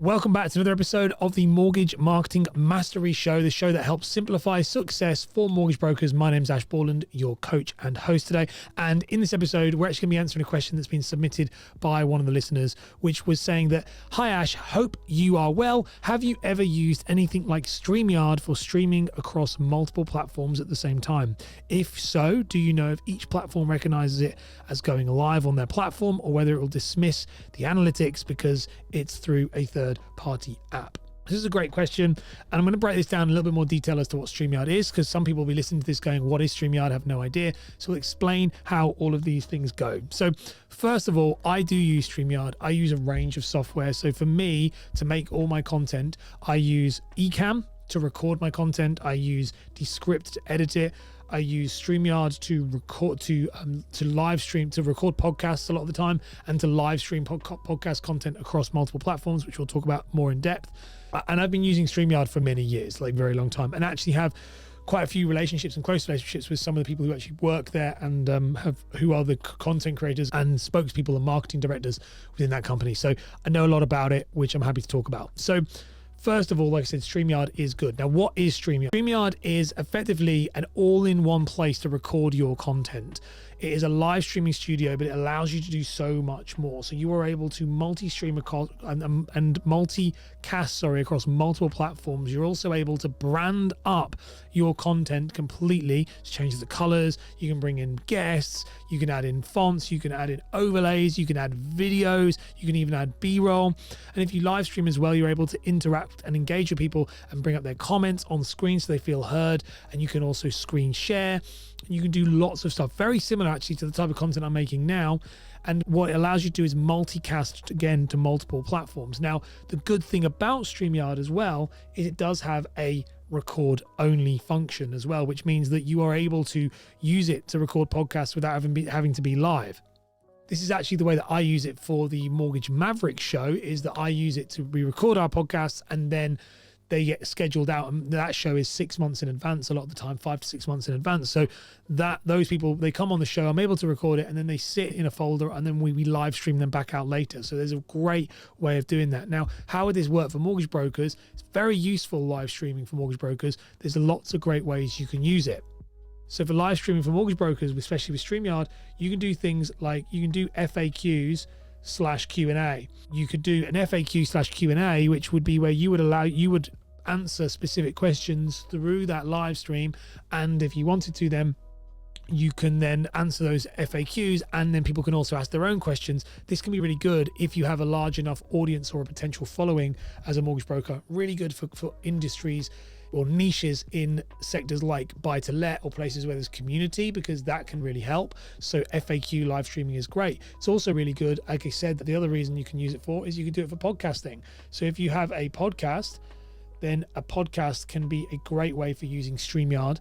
Welcome back to another episode of the Mortgage Marketing Mastery Show, the show that helps simplify success for mortgage brokers. My name's Ash Borland, your coach and host today. And in this episode, we're actually going to be answering a question that's been submitted by one of the listeners, which was saying that, "Hi Ash, hope you are well. Have you ever used anything like StreamYard for streaming across multiple platforms at the same time? If so, do you know if each platform recognizes it as going live on their platform or whether it will dismiss the analytics because it's through a third-party app?" This is a great question, and I'm going to break this down in a little bit more detail as to what StreamYard is, because some people will be listening to this going, what is StreamYard? I have no idea. So we'll explain how all of these things go. So first of all, I do use StreamYard. I use a range of software. So for me, to make all my content, I use Ecamm to record my content. I use Descript to edit it. I use StreamYard to record, to live stream, to record podcasts a lot of the time, and to live stream podcast content across multiple platforms, which we'll talk about more in depth. And I've been using StreamYard for many years, like very long time, and actually have quite a few relationships and close relationships with some of the people who actually work there and who are the content creators and spokespeople and marketing directors within that company. So I know a lot about it, which I'm happy to talk about. So first of all, like I said, StreamYard is good. Now, what is StreamYard? StreamYard is effectively an all-in-one place to record your content. It is a live streaming studio, but it allows you to do so much more. So you are able to multi-stream and multicast, across multiple platforms. You're also able to brand up your content completely. It changes the colors. You can bring in guests. You can add in fonts. You can add in overlays. You can add videos. You can even add B-roll. And if you live stream as well, you're able to interact and engage with people and bring up their comments on screen so they feel heard. And you can also screen share. You can do lots of stuff, very similar actually to the type of content I'm making now. And what it allows you to do is multicast again to multiple platforms. Now, the good thing about StreamYard as well is it does have a record only function as well, which means that you are able to use it to record podcasts without having to be live. This is actually the way that I use it for the Mortgage Maverick show, is that I use it to re-record our podcasts and then they get scheduled out, and that show is 6 months in advance a lot of the time, 5 to 6 months in advance. So that those people, they come on the show, I'm able to record it, and then they sit in a folder, and then we live stream them back out later. So there's a great way of doing that. Now, how would this work for mortgage brokers? It's very useful, live streaming for mortgage brokers. There's lots of great ways you can use it. So for live streaming for mortgage brokers, especially with StreamYard, you can do things like you can do FAQs/Q&A. You could do an FAQ/Q&A, which would be where you would answer specific questions through that live stream. And if you wanted to, then you can then answer those FAQs, and then people can also ask their own questions. This can be really good if you have a large enough audience or a potential following as a mortgage broker. Really good for industries or niches in sectors like buy-to-let or places where there's community, because that can really help. So FAQ live streaming is great. It's also really good, like I said, the other reason you can use it for is you can do it for podcasting. So if you have a podcast, then a podcast can be a great way for using StreamYard.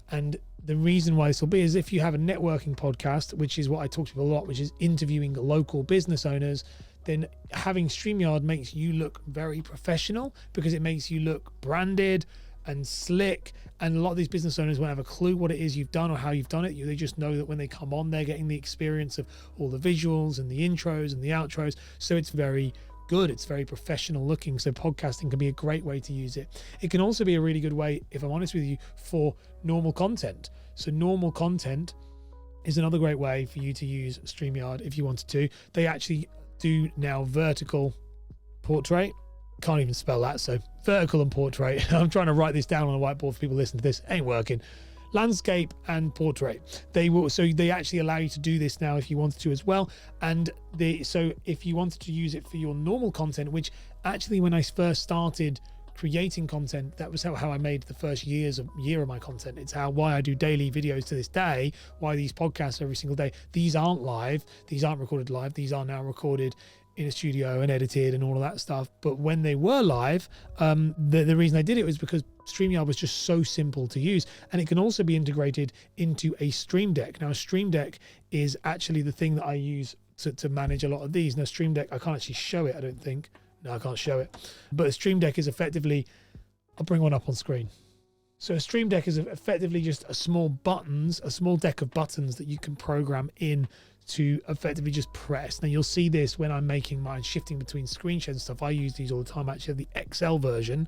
And the reason why this will be is if you have a networking podcast, which is what I talk to people a lot, which is interviewing local business owners, then having StreamYard makes you look very professional, because it makes you look branded and slick. And a lot of these business owners won't have a clue what it is you've done or how you've done it. They just know that when they come on, they're getting the experience of all the visuals and the intros and the outros. So it's very good. It's very professional looking. So podcasting can be a great way to use it. It can also be a really good way, if I'm honest with you, for normal content. So normal content is another great way for you to use StreamYard if you wanted to. They actually do now vertical portrait. Can't even spell that. So vertical and portrait. I'm trying to write this down on a whiteboard for people listening to this. Ain't working. Landscape and portrait. They actually allow you to do this now if you wanted to as well. And so if you wanted to use it for your normal content, which actually when I first started creating content, that was how I made the first year of my content. It's why I do daily videos to this day, why these podcasts every single day. These aren't live, these aren't recorded live, these are now recorded in a studio and edited and all of that stuff. But when they were live, the reason I did it was because StreamYard was just so simple to use, and it can also be integrated into a Stream Deck. Now, a Stream Deck is actually the thing that I use to manage a lot of these. Now, Stream Deck, I can't actually show it, I don't think. No, I can't show it. But a Stream Deck is effectively, I'll bring one up on screen. So a Stream Deck is effectively just a small deck of buttons that you can program in to effectively just press. Now you'll see this when I'm making mine, shifting between screen shares and stuff. I use these all the time. I actually have the Excel version,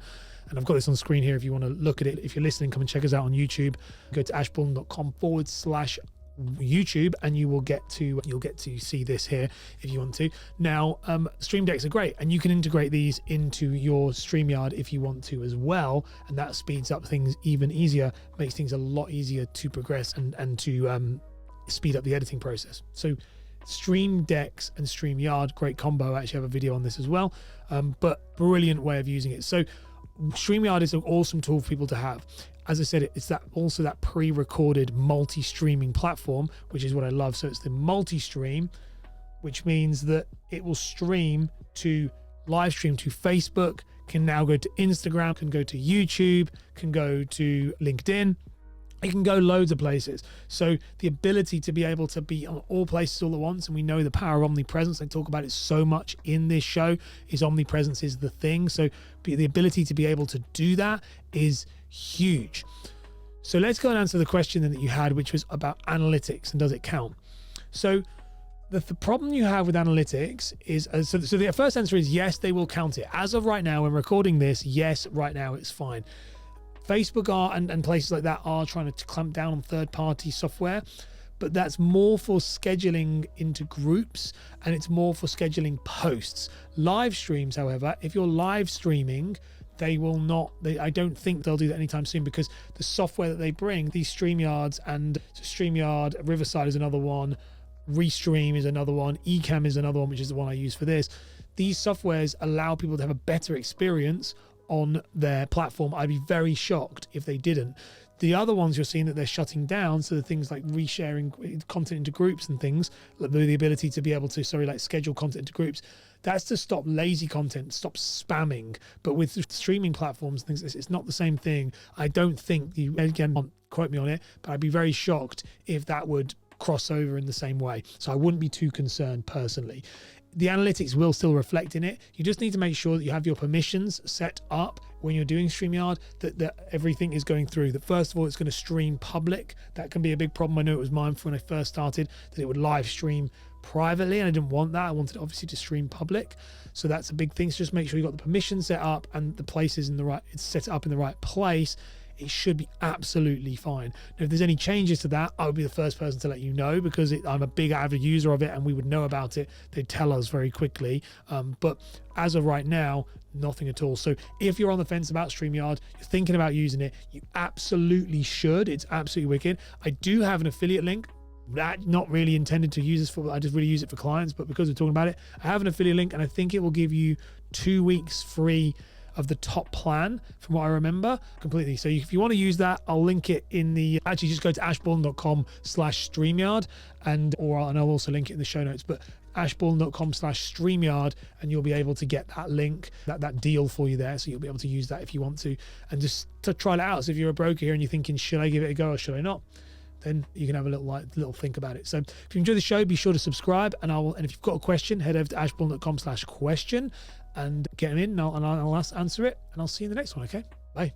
and I've got this on screen here if you want to look at it. If you're listening, come and check us out on YouTube. Go to ashbourne.com/YouTube and you'll get to see this here if you want to. Now Stream Decks are great, and you can integrate these into your StreamYard if you want to as well, and that speeds up things even easier, makes things a lot easier to progress and to speed up the editing process. So Stream Decks and StreamYard, great combo. I actually have a video on this as well, but brilliant way of using it. So StreamYard is an awesome tool for people to have. As I said, it's also that pre-recorded multi-streaming platform, which is what I love. So it's the multi-stream, which means that it will stream to live stream to Facebook, can now go to Instagram, can go to YouTube, can go to LinkedIn. It can go loads of places. So the ability to be able to be on all places all at once, and we know the power of omnipresence, I talk about it so much in this show, is omnipresence is the thing. So the ability to be able to do that is huge. So let's go and answer the question then that you had, which was about analytics and does it count? So the problem you have with analytics is, so the first answer is yes, they will count it. As of right now, when recording this, yes, right now it's fine. Facebook and places like that are trying to clamp down on third-party software, but that's more for scheduling into groups, and it's more for scheduling posts. Live streams, however, if you're live streaming, they will not, I don't think they'll do that anytime soon, because the software that they bring, these StreamYards, and so StreamYard, Riverside is another one, Restream is another one, Ecamm is another one, which is the one I use for this. These softwares allow people to have a better experience on their platform. I'd be very shocked if they didn't. The other ones you're seeing that they're shutting down, so the things like resharing content into groups and things, the ability to be able to, schedule content into groups, that's to stop lazy content, stop spamming. But with streaming platforms, things, it's not the same thing. I don't think, you again, don't quote me on it, but I'd be very shocked if that would cross over in the same way. So I wouldn't be too concerned personally. The analytics will still reflect in it. You just need to make sure that you have your permissions set up when you're doing StreamYard, that everything is going through. That first of all, it's going to stream public. That can be a big problem. I know it was mine when I first started, that it would live stream privately, and I didn't want that. I wanted obviously to stream public. So that's a big thing. So just make sure you've got the permissions set up and the places in the right, it's set up in the right place. It should be absolutely fine. Now, if there's any changes to that, I would be the first person to let you know, because I'm a big avid user of it and we would know about it. They'd tell us very quickly. But as of right now, nothing at all. So if you're on the fence about StreamYard, you're thinking about using it, you absolutely should. It's absolutely wicked. I do have an affiliate link. That not really intended to use this for, I just really use it for clients, but because we're talking about it, I have an affiliate link, and I think it will give you 2 weeks free of the top plan, from what I remember completely. So if you want to use that, I'll link it in the, actually just go to ashbourne.com/StreamYard, and I'll also link it in the show notes, but ashbourne.com/StreamYard, and you'll be able to get that link, that deal for you there. So you'll be able to use that if you want to, and just to try it out. So if you're a broker here and you're thinking, should I give it a go or should I not? Then you can have a little think about it. So if you enjoy the show, be sure to subscribe, and if you've got a question, head over to ashbourne.com/question and get them in, and I'll answer it, and I'll see you in the next one. Okay, bye.